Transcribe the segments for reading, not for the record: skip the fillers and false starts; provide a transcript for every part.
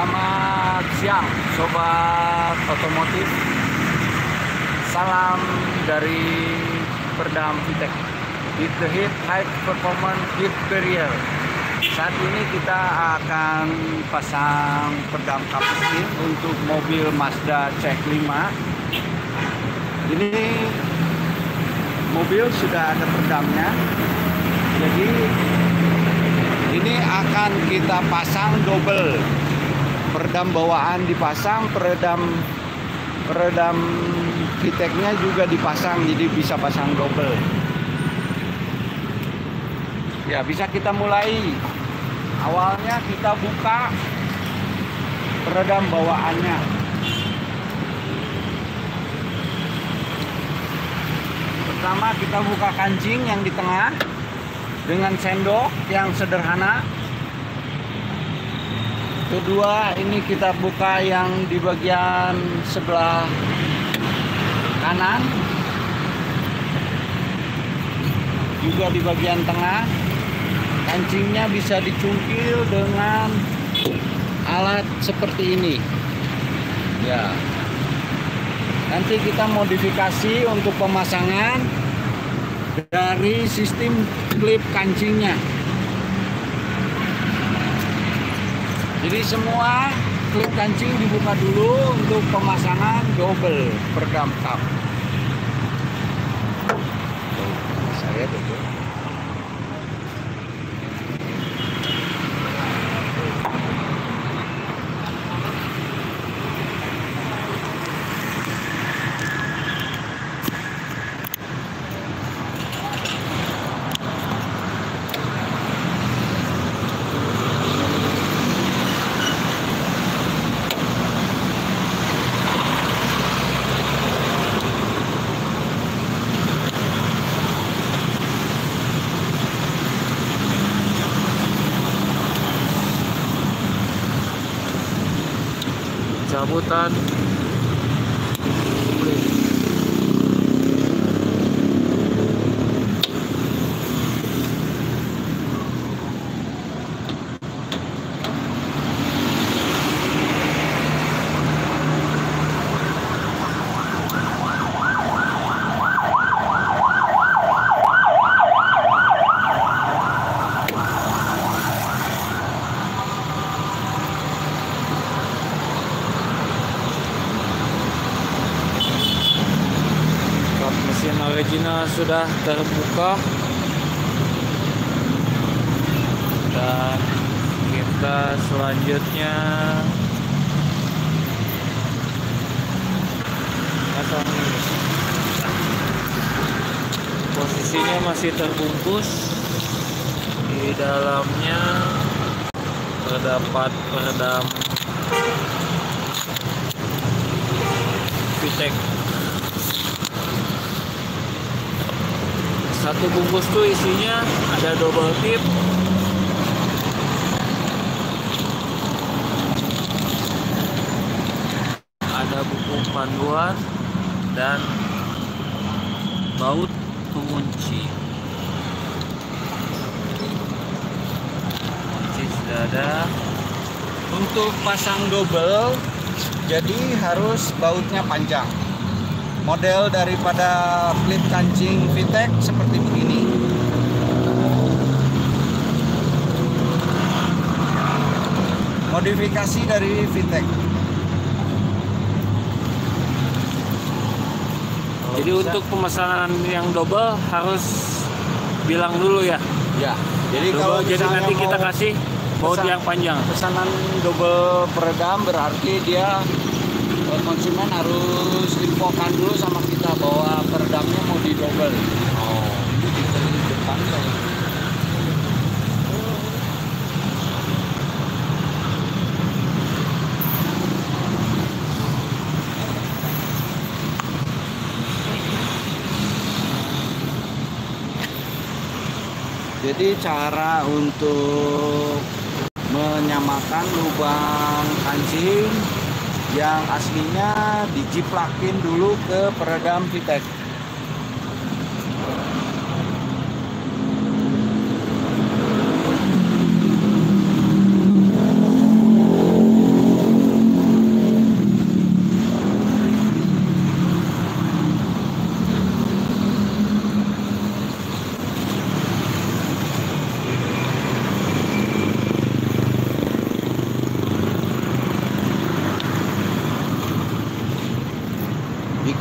Selamat siang sobat otomotif. Salam dari Peredam VTEC, Hit the Hit High Performance Hit Barrier. Saat ini kita akan pasang peredam kapasitif untuk mobil Mazda CX-5. Ini mobil sudah ada peredamnya, jadi ini akan kita pasang double. Peredam bawaan dipasang, peredam VTEC-nya juga dipasang, jadi bisa pasang double. Ya, bisa kita mulai. Awalnya kita buka peredam bawaannya. Pertama kita buka kancing yang di tengah dengan sendok yang sederhana. Kedua, ini kita buka yang di bagian sebelah kanan, juga di bagian tengah. Kancingnya bisa dicungkil dengan alat seperti ini. Ya, nanti kita modifikasi untuk pemasangan dari sistem klip kancingnya. Jadi semua klip kancing dibuka dulu untuk pemasangan double peredam kap. Saya betul. Cabutan mesin original sudah terbuka dan kita selanjutnya pasang. Posisinya masih terbungkus, di dalamnya terdapat peredam VTEC. Satu bungkus tuh isinya ada double tip, ada buku panduan dan baut pengunci. Kunci sudah ada. Untuk pasang double, jadi harus bautnya panjang. Model daripada klip kancing VTEC seperti begini. Modifikasi dari VTEC. Jadi untuk pemasangan yang double harus bilang dulu ya. Ya. Jadi double, kalau jadi nanti kita kasih baut yang panjang. Pesanan double peredam berarti dia konsumen harus infokan dulu sama kita bahwa peredamnya mau di double. Oh, itu bisa di depan kalau. Jadi cara untuk menyamakan lubang kancing yang aslinya dijiplakin dulu ke peredam VTEC.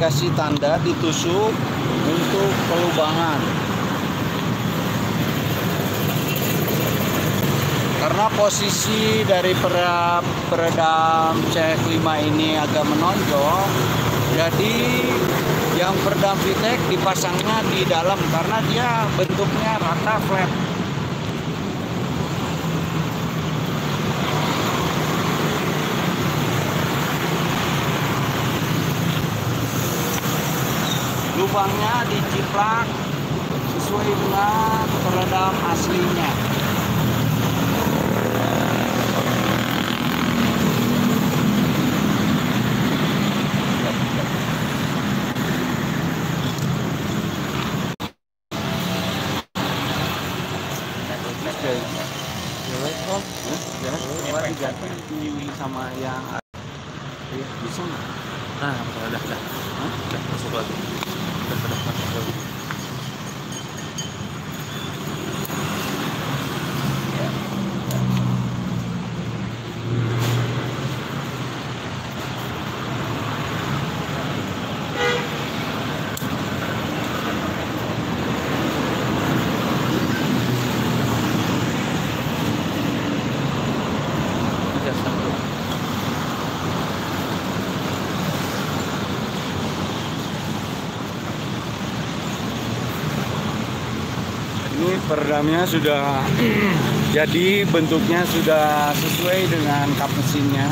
dikasih tanda, ditusuk untuk pelubangan. Karena posisi dari peredam CF5 ini agak menonjol, jadi yang peredam VTEC dipasangnya di dalam karena dia bentuknya rata flat. Lubangnya diciplak sesuai dengan peredam aslinya. Diganti sama yang bisa nggak? Nah, udah masuk lagi. Udah masuk lagi. Ini peredamnya sudah jadi, bentuknya sudah sesuai dengan kap mesinnya,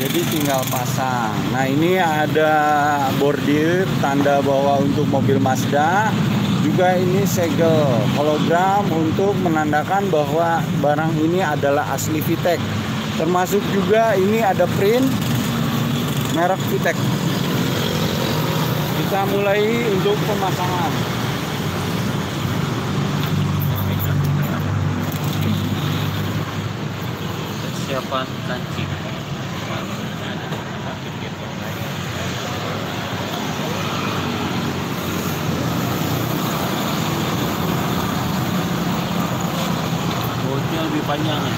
jadi tinggal pasang. Nah, ini ada bordir tanda bahwa untuk mobil Mazda, juga ini segel hologram untuk menandakan bahwa barang ini adalah asli VTEC. Termasuk juga ini ada print merek VTEC. Kita mulai untuk pemasangan. Persiapan kancing. Bautnya lebih panjang ya.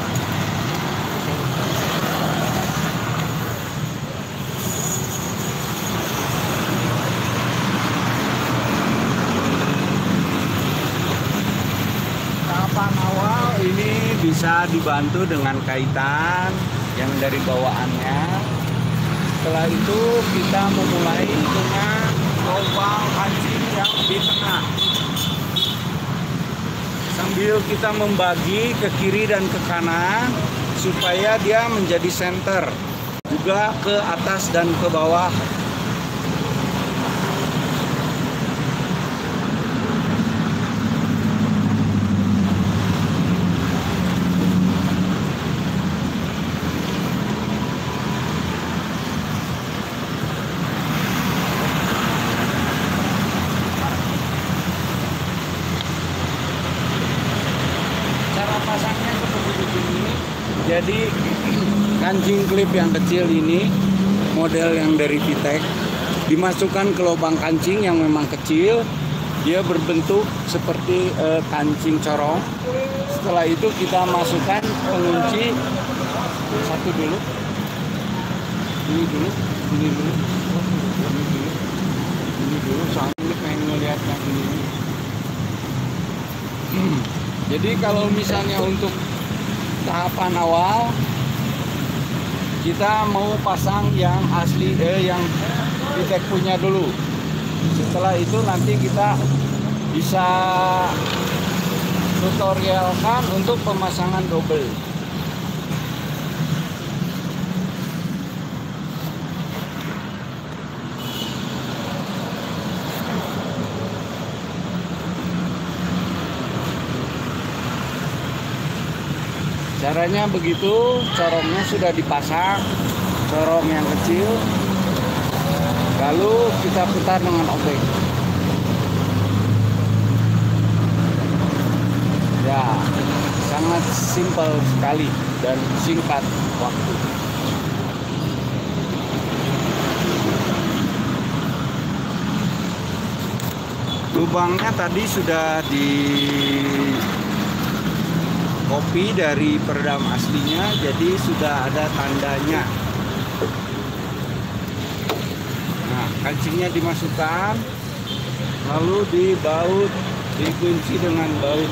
Tahapan awal ini bisa dibantu dengan kaitan yang dari bawaannya. Setelah itu kita memulai dengan lubang kancing yang di tengah. Sambil kita membagi ke kiri dan ke kanan supaya dia menjadi center. Juga ke atas dan ke bawah. Pasangnya seperti begini. Jadi kancing klip yang kecil ini, model yang dari VTEC, dimasukkan ke lubang kancing yang memang kecil. Dia berbentuk seperti kancing corong. Setelah itu kita masukkan pengunci satu dulu, ini dulu, ini dulu, ini dulu, ini dulu. Soalnya pengen ngeliat yang ini. Jadi kalau misalnya untuk tahapan awal kita mau pasang yang asli, yang VTEC punya dulu. Setelah itu nanti kita bisa tutorialkan untuk pemasangan double. Caranya begitu, corongnya sudah dipasang, corong yang kecil, lalu kita putar dengan obeng. Ya, sangat simpel sekali dan singkat waktu. Lubangnya tadi sudah di kopi dari peredam aslinya, jadi sudah ada tandanya. Nah, Kancingnya dimasukkan, lalu dibaut, dikunci dengan baut.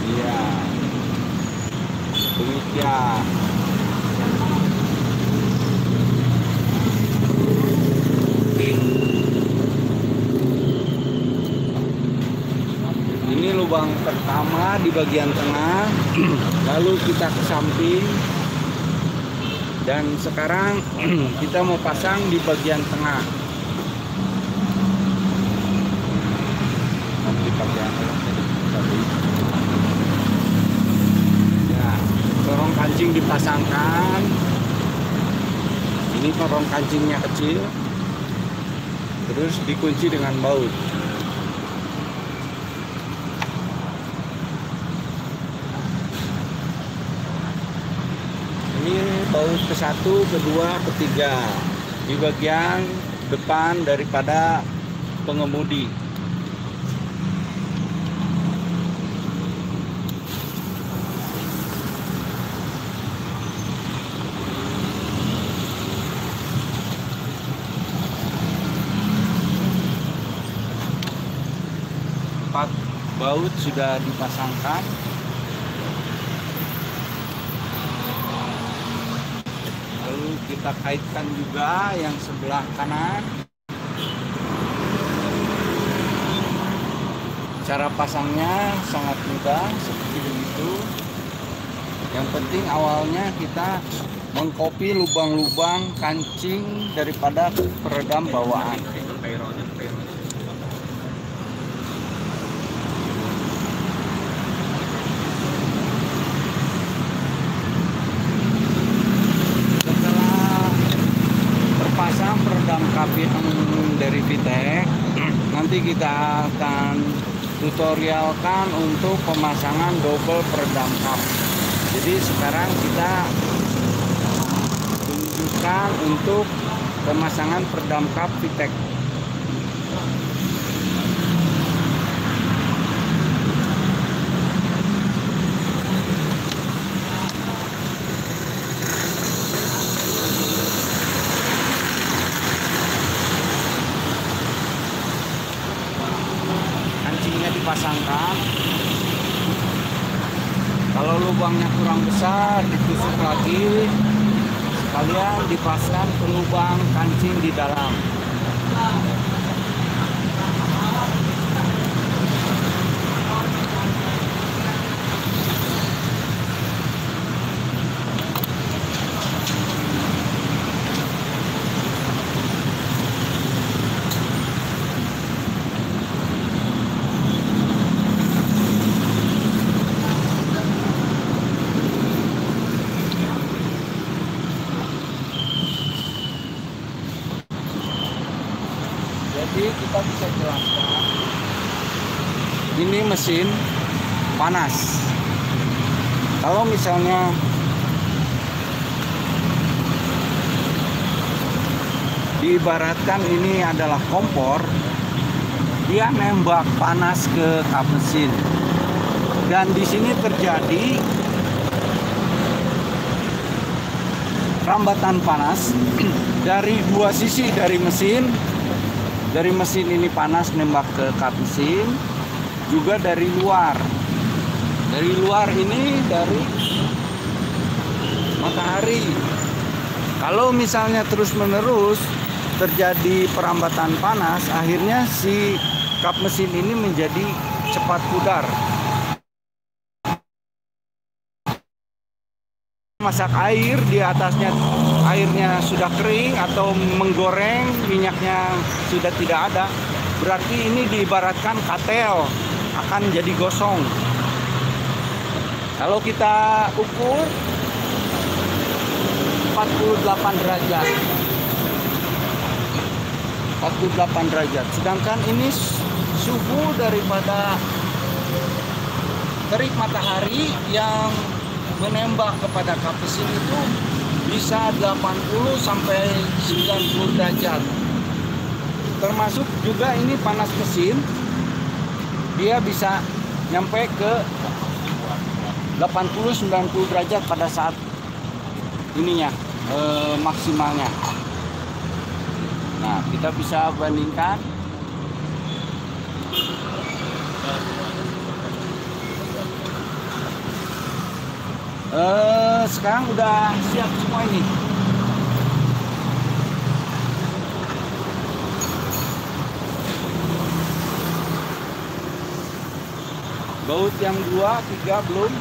Iya, demikian. Ini lubang pertama di bagian tengah, lalu kita ke samping, dan sekarang kita mau pasang di bagian tengah. Ya, korong kancing dipasangkan. Ini korong kancingnya kecil, terus dikunci dengan baut. Ini baut ke-1, kedua, ketiga di bagian depan daripada pengemudi. Empat baut sudah dipasangkan. Lalu kita kaitkan juga yang sebelah kanan. Cara pasangnya sangat mudah seperti begitu. Yang penting awalnya kita mengcopy lubang-lubang kancing daripada peredam bawaan. Peredam kap yang dari VTEC, nanti kita akan tutorialkan untuk pemasangan double peredam kap. Jadi sekarang kita tunjukkan untuk pemasangan peredam kap VTEC. Dipasangkan, kalau lubangnya kurang besar ditusuk lagi, sekalian dipasang ke lubang kancing di dalam. Jadi kita bisa jelaskan, ini mesin panas. Kalau misalnya diibaratkan ini adalah kompor, dia nembak panas ke kap mesin, dan di sini terjadi rambatan panas dari dua sisi dari mesin. Dari mesin ini panas nembak ke kap mesin, juga dari luar. Dari luar ini dari matahari. Kalau misalnya terus-menerus terjadi perambatan panas, akhirnya si kap mesin ini menjadi cepat pudar. Masak air, di atasnya airnya sudah kering atau menggoreng, minyaknya sudah tidak ada, berarti ini diibaratkan katel akan jadi gosong. Kalau kita ukur 48 derajat, 48 derajat, sedangkan ini suhu daripada terik matahari yang menembak kepada kap mesin itu bisa 80 sampai 90 derajat. Termasuk juga ini panas mesin, dia bisa nyampe ke 80-90 derajat pada saat ininya maksimalnya. Nah, kita bisa bandingkan. Sekarang udah siap semua ini. Baut yang 2, 3 belum.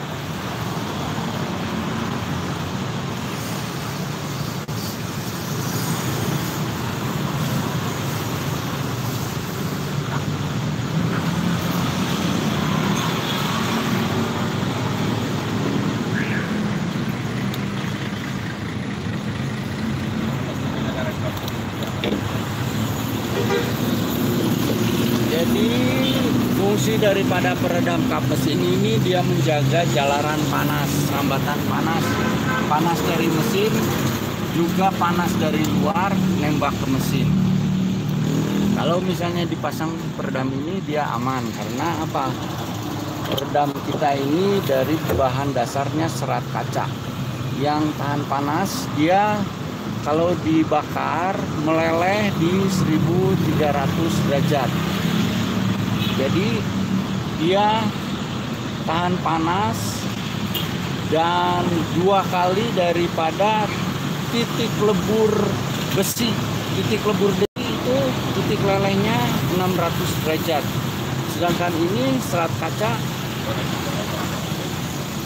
Jadi fungsi daripada peredam kap mesin ini dia menjaga jalaran panas, rambatan panas, panas dari mesin, juga panas dari luar nembak ke mesin. Kalau misalnya dipasang peredam ini dia aman karena apa? Peredam kita ini dari bahan dasarnya serat kaca yang tahan panas. Dia kalau dibakar meleleh di 1300 derajat. Jadi dia tahan panas dan 2 kali daripada titik lebur besi. Titik lebur besi itu titik lelehnya 600 derajat. Sedangkan ini serat kaca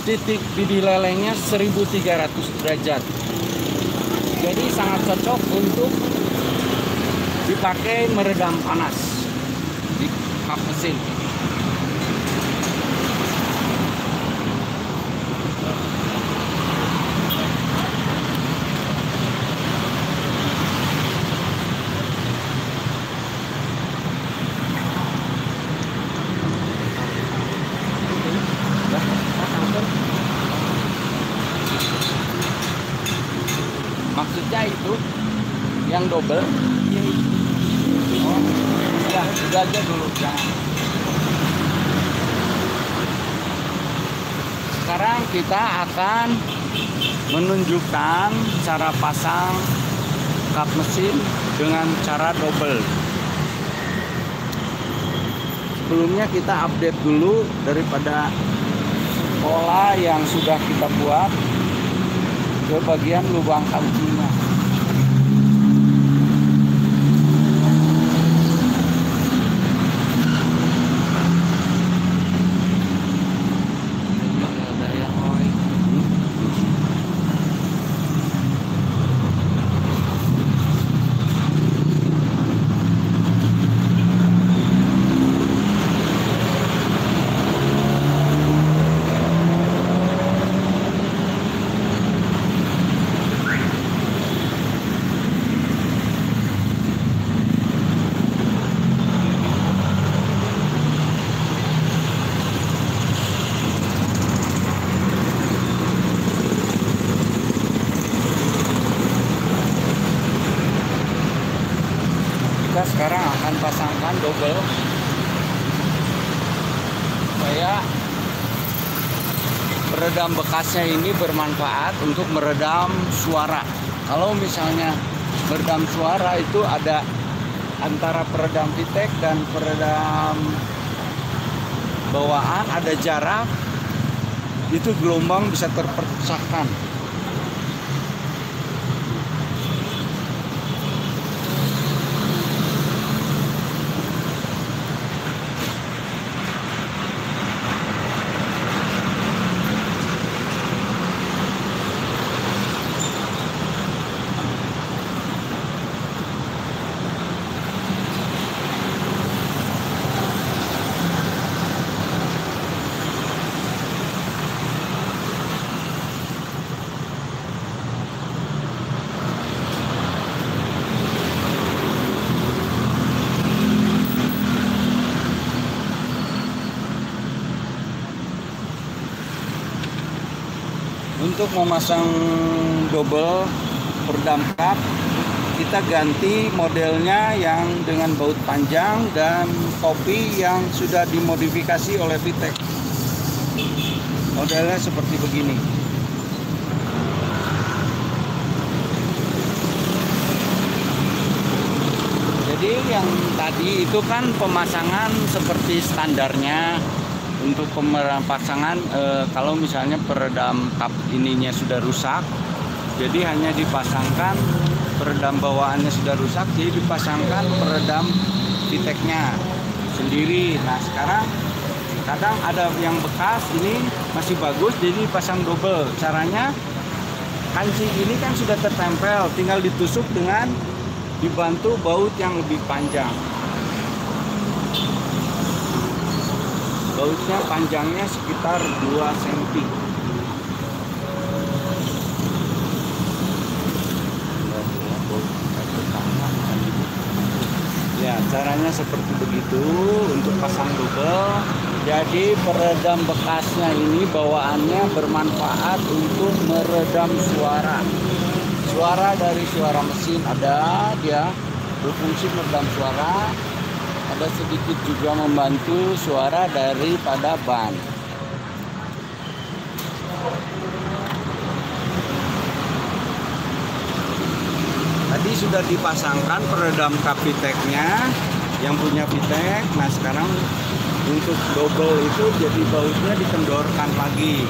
titik bidi lelehnya 1300 derajat. Jadi sangat cocok untuk dipakai meredam panas di kap mesin. Maksudnya itu yang double. Oh, ya udah aja dulu. Jangan. Sekarang kita akan menunjukkan cara pasang kap mesin dengan cara double. Sebelumnya kita update dulu daripada pola yang sudah kita buat ke bagian lubang kancingnya. Kita sekarang akan pasangkan double supaya peredam bekasnya ini bermanfaat untuk meredam suara. Kalau misalnya meredam suara itu ada antara peredam VTEC dan peredam bawaan ada jarak, itu gelombang bisa terpecahkan. Untuk memasang double peredam kap, kita ganti modelnya yang dengan baut panjang dan topi yang sudah dimodifikasi oleh VTEC. Modelnya seperti begini. Jadi yang tadi itu kan pemasangan seperti standarnya untuk pemasangan kalau misalnya peredam kap ininya sudah rusak, jadi hanya dipasangkan peredam bawaannya sudah rusak, jadi dipasangkan peredam VTEC-nya sendiri. Nah sekarang kadang ada yang bekas ini masih bagus, jadi dipasang double. Caranya kancing ini kan sudah tertempel, tinggal ditusuk dengan dibantu baut yang lebih panjang. Bautnya panjangnya sekitar 2 cm. Ya, caranya seperti begitu untuk pasang double. Jadi peredam bekasnya ini bawaannya bermanfaat untuk meredam suara. Suara dari suara mesin ada, dia berfungsi meredam suara. Ada sedikit juga membantu suara daripada ban. Tadi sudah dipasangkan peredam kap VTEC-nya yang punya VTEC. Nah sekarang untuk double itu jadi bautnya dikendorkan lagi.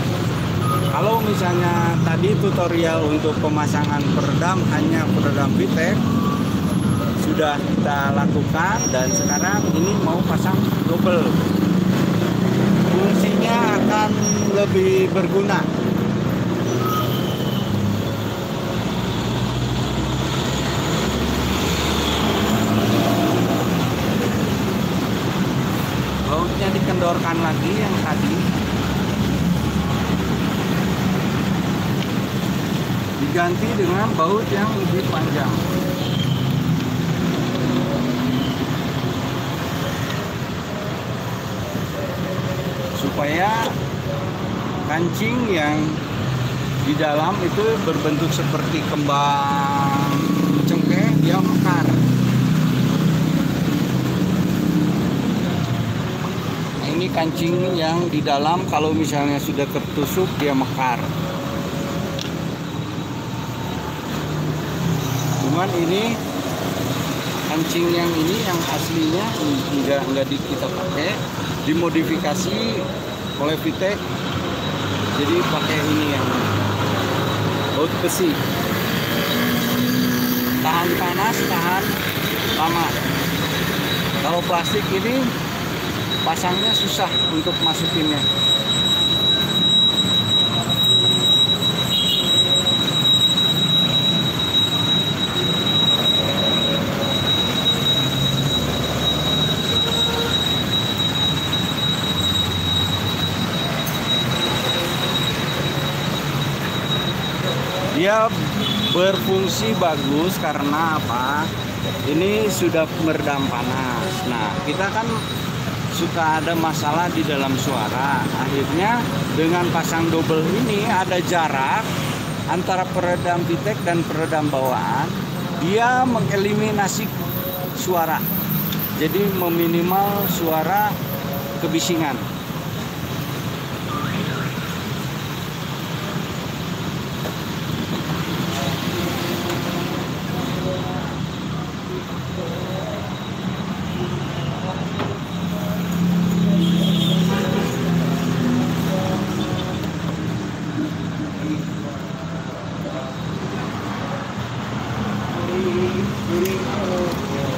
Kalau misalnya tadi tutorial untuk pemasangan peredam hanya peredam VTEC sudah kita lakukan, dan sekarang ini mau pasang double. Fungsinya akan lebih berguna. Bautnya dikendorkan lagi yang tadi, diganti dengan baut yang lebih panjang. Supaya kancing yang di dalam itu berbentuk seperti kembang cengkeh, dia mekar. Nah, ini kancing yang di dalam kalau misalnya sudah tertusuk dia mekar. Cuman ini kancing yang ini yang aslinya enggak kita pakai, dimodifikasi oleh VTEC, jadi pakai ini yang baut besi, tahan panas, tahan lama. Kalau plastik ini pasangnya susah untuk masukinnya. Dia berfungsi bagus karena apa? Ini sudah meredam panas. Nah, kita kan suka ada masalah di dalam suara. Akhirnya dengan pasang double ini ada jarak antara peredam VTEC dan peredam bawaan. Dia mengeliminasi suara. Jadi meminimal suara kebisingan.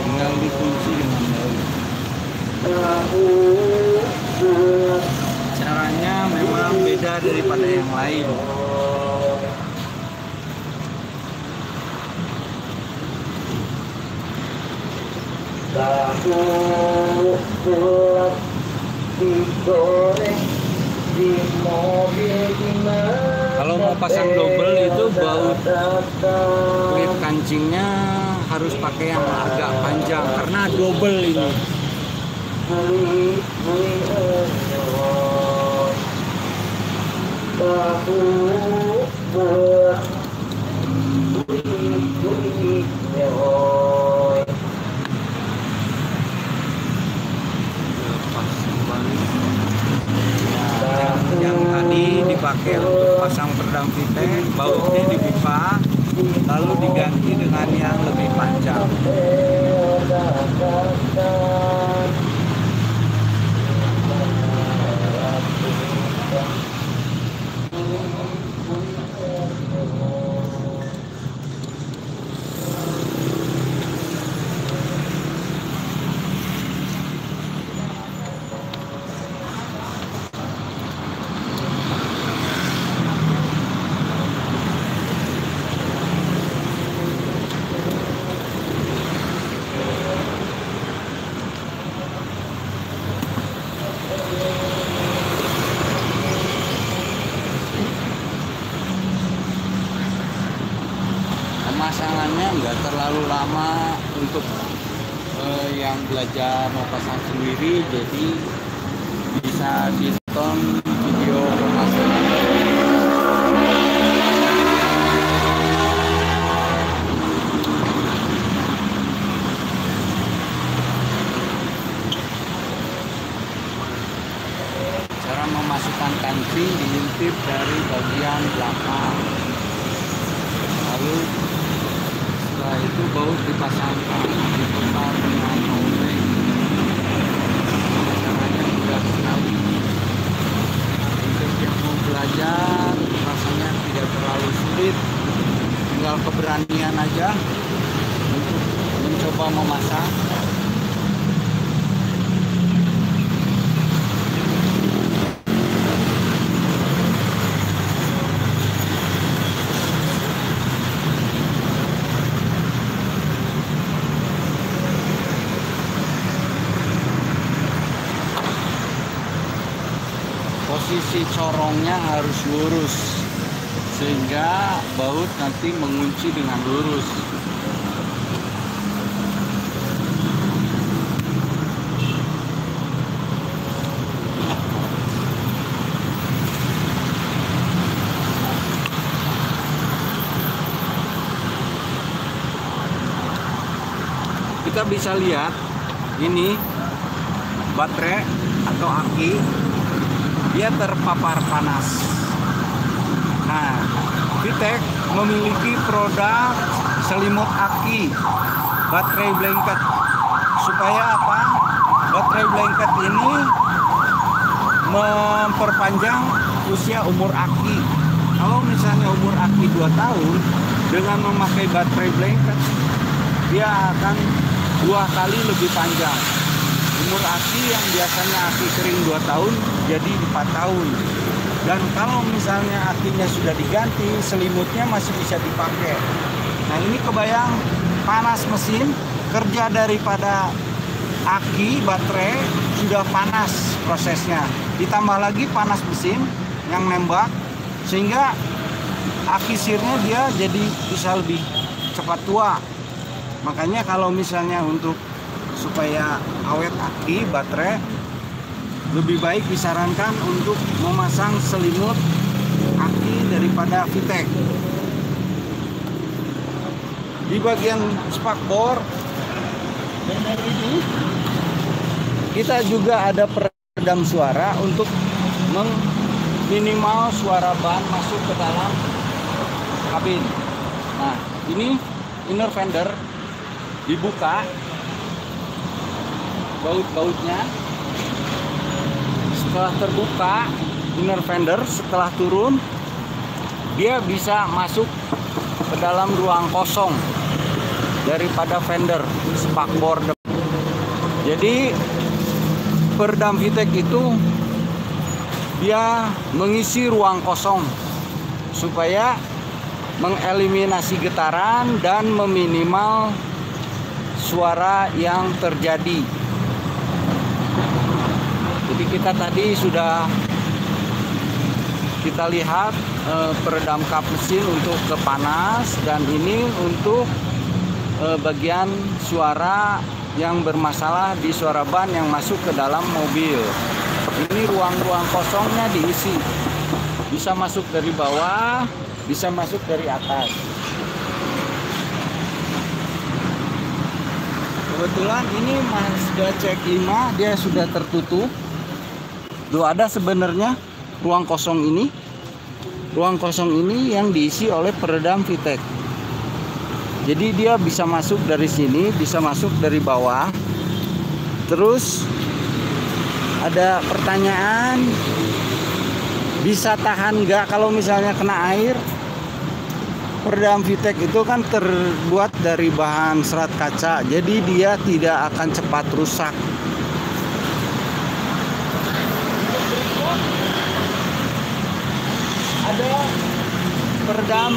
Tinggal dikunci dengan baut. Caranya memang beda daripada yang lain. Kalau mau pasang double itu baut klip kancingnya harus pakai yang agak panjang karena double ini. Yang tadi dipakai untuk pasang peredam VTEC, bautnya dibuka lalu diganti dengan yang lebih panjang. Pemasangannya nggak terlalu lama untuk yang belajar mau pasang sendiri, jadi bisa ditonton video pemasangan. Cara memasukkan kancing diintip dari bagian belakang, lalu setelah itu baut dipasangkan, diputar dengan obeng. Caranya mudah sekali. Untuk yang mau belajar rasanya tidak terlalu sulit, tinggal keberanian aja untuk mencoba memasang. Posisi corongnya harus lurus sehingga baut nanti mengunci dengan lurus. Kita bisa lihat ini baterai atau aki, dia terpapar panas. Nah, VTEC memiliki produk selimut aki baterai blanket. Supaya apa? Baterai blanket ini memperpanjang usia umur aki. Kalau misalnya umur aki 2 tahun, dengan memakai baterai blanket, dia akan 2 kali lebih panjang. Umur aki yang biasanya aki kering 2 tahun jadi 4 tahun. Dan kalau misalnya akinya sudah diganti, selimutnya masih bisa dipakai. Nah, ini kebayang panas mesin, kerja daripada aki baterai sudah panas prosesnya. Ditambah lagi panas mesin yang nembak, sehingga aki sirnya dia jadi bisa lebih cepat tua. Makanya kalau misalnya untuk supaya awet aki baterai, lebih baik disarankan untuk memasang selimut aki daripada VTEC. Di bagian spakbor ini kita juga ada peredam suara untuk meminimal suara ban masuk ke dalam kabin. Nah, ini inner fender dibuka, baut-bautnya. Setelah terbuka inner fender, setelah turun dia bisa masuk ke dalam ruang kosong daripada fender spakbor. Jadi peredam VTEC itu dia mengisi ruang kosong supaya mengeliminasi getaran dan meminimal suara yang terjadi. Jadi kita tadi sudah kita lihat peredam kap mesin untuk ke panas, dan ini untuk bagian suara yang bermasalah di suara ban yang masuk ke dalam mobil. Ini ruang-ruang kosongnya diisi, bisa masuk dari bawah, bisa masuk dari atas. Kebetulan ini Mazda CX-5 dia sudah tertutup. Tuh ada sebenarnya ruang kosong ini. Ruang kosong ini yang diisi oleh peredam VTEC. Jadi dia bisa masuk dari sini, bisa masuk dari bawah. Terus ada pertanyaan, bisa tahan nggak kalau misalnya kena air? Peredam VTEC itu kan terbuat dari bahan serat kaca, jadi dia tidak akan cepat rusak. Ada peredam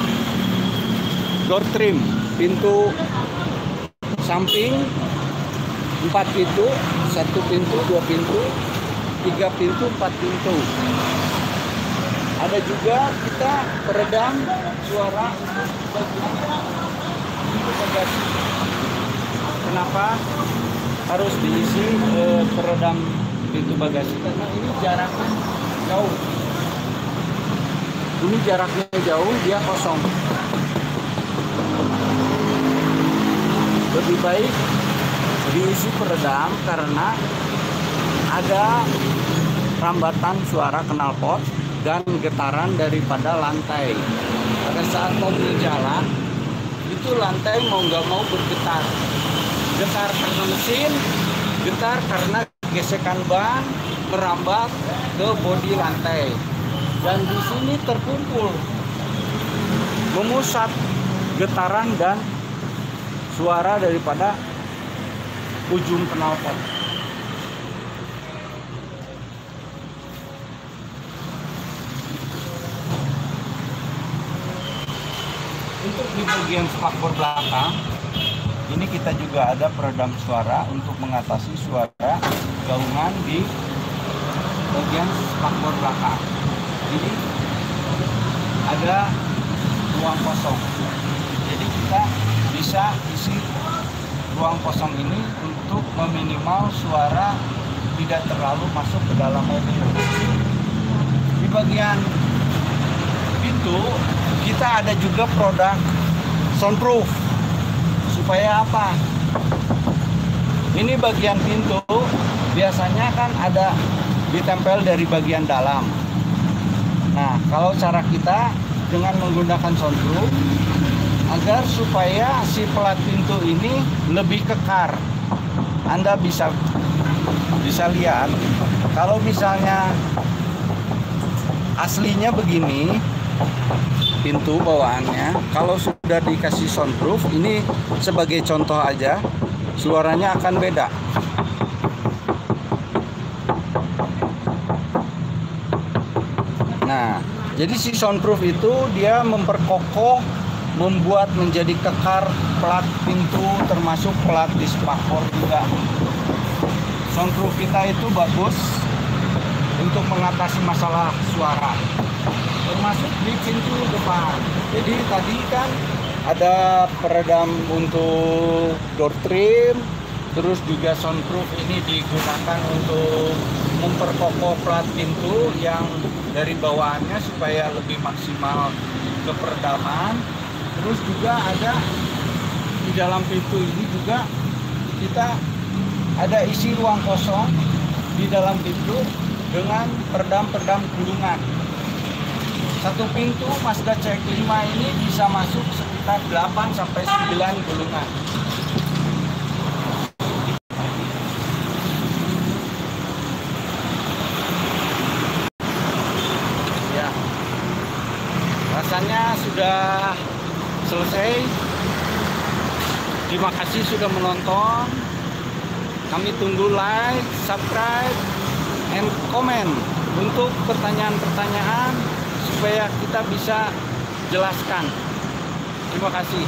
door trim, pintu samping 4 pintu, 1 pintu, 2 pintu, 3 pintu, 4 pintu. Ada juga kita peredam suara pintu bagasi. Kenapa harus diisi peredam pintu bagasi? Karena ini jaraknya jauh. Ini jaraknya jauh, dia kosong. Lebih baik diisi peredam karena ada rambatan suara knalpot dan getaran daripada lantai. Pada saat mobil jalan, itu lantai mau nggak mau bergetar. Getar karena mesin, getar karena gesekan ban merambat ke bodi lantai. Dan di sini terkumpul, memusat getaran dan suara daripada ujung knalpot. Untuk di bagian spakbor belakang, ini kita juga ada peredam suara untuk mengatasi suara gaungan di bagian spakbor belakang. Jadi ada ruang kosong. Jadi kita bisa isi ruang kosong ini untuk meminimal suara tidak terlalu masuk ke dalam mobil. Di bagian pintu kita ada juga produk soundproof. Supaya apa? Ini bagian pintu biasanya kan ada ditempel dari bagian dalam. Nah, kalau cara kita dengan menggunakan soundproof agar supaya si pelat pintu ini lebih kekar. Anda bisa lihat kalau misalnya aslinya begini pintu bawaannya, kalau sudah dikasih soundproof, ini sebagai contoh aja, suaranya akan beda. Nah, jadi si soundproof itu dia memperkokoh, membuat menjadi kekar pelat pintu, termasuk pelat di spakbor juga. Soundproof kita itu bagus untuk mengatasi masalah suara, termasuk di pintu depan. Jadi tadi kan ada peredam untuk door trim, terus juga soundproof ini digunakan untuk memperkokoh plat pintu yang dari bawaannya supaya lebih maksimal ke peredaman. Terus juga ada di dalam pintu ini juga kita ada isi ruang kosong di dalam pintu dengan peredam gulungan. Satu pintu Mazda CX-5 ini bisa masuk sekitar 8 sampai 9 gulungan. Ya. Rasanya sudah selesai. Terima kasih sudah menonton. Kami tunggu like, subscribe, and comment untuk pertanyaan-pertanyaan supaya kita bisa jelaskan. Terima kasih.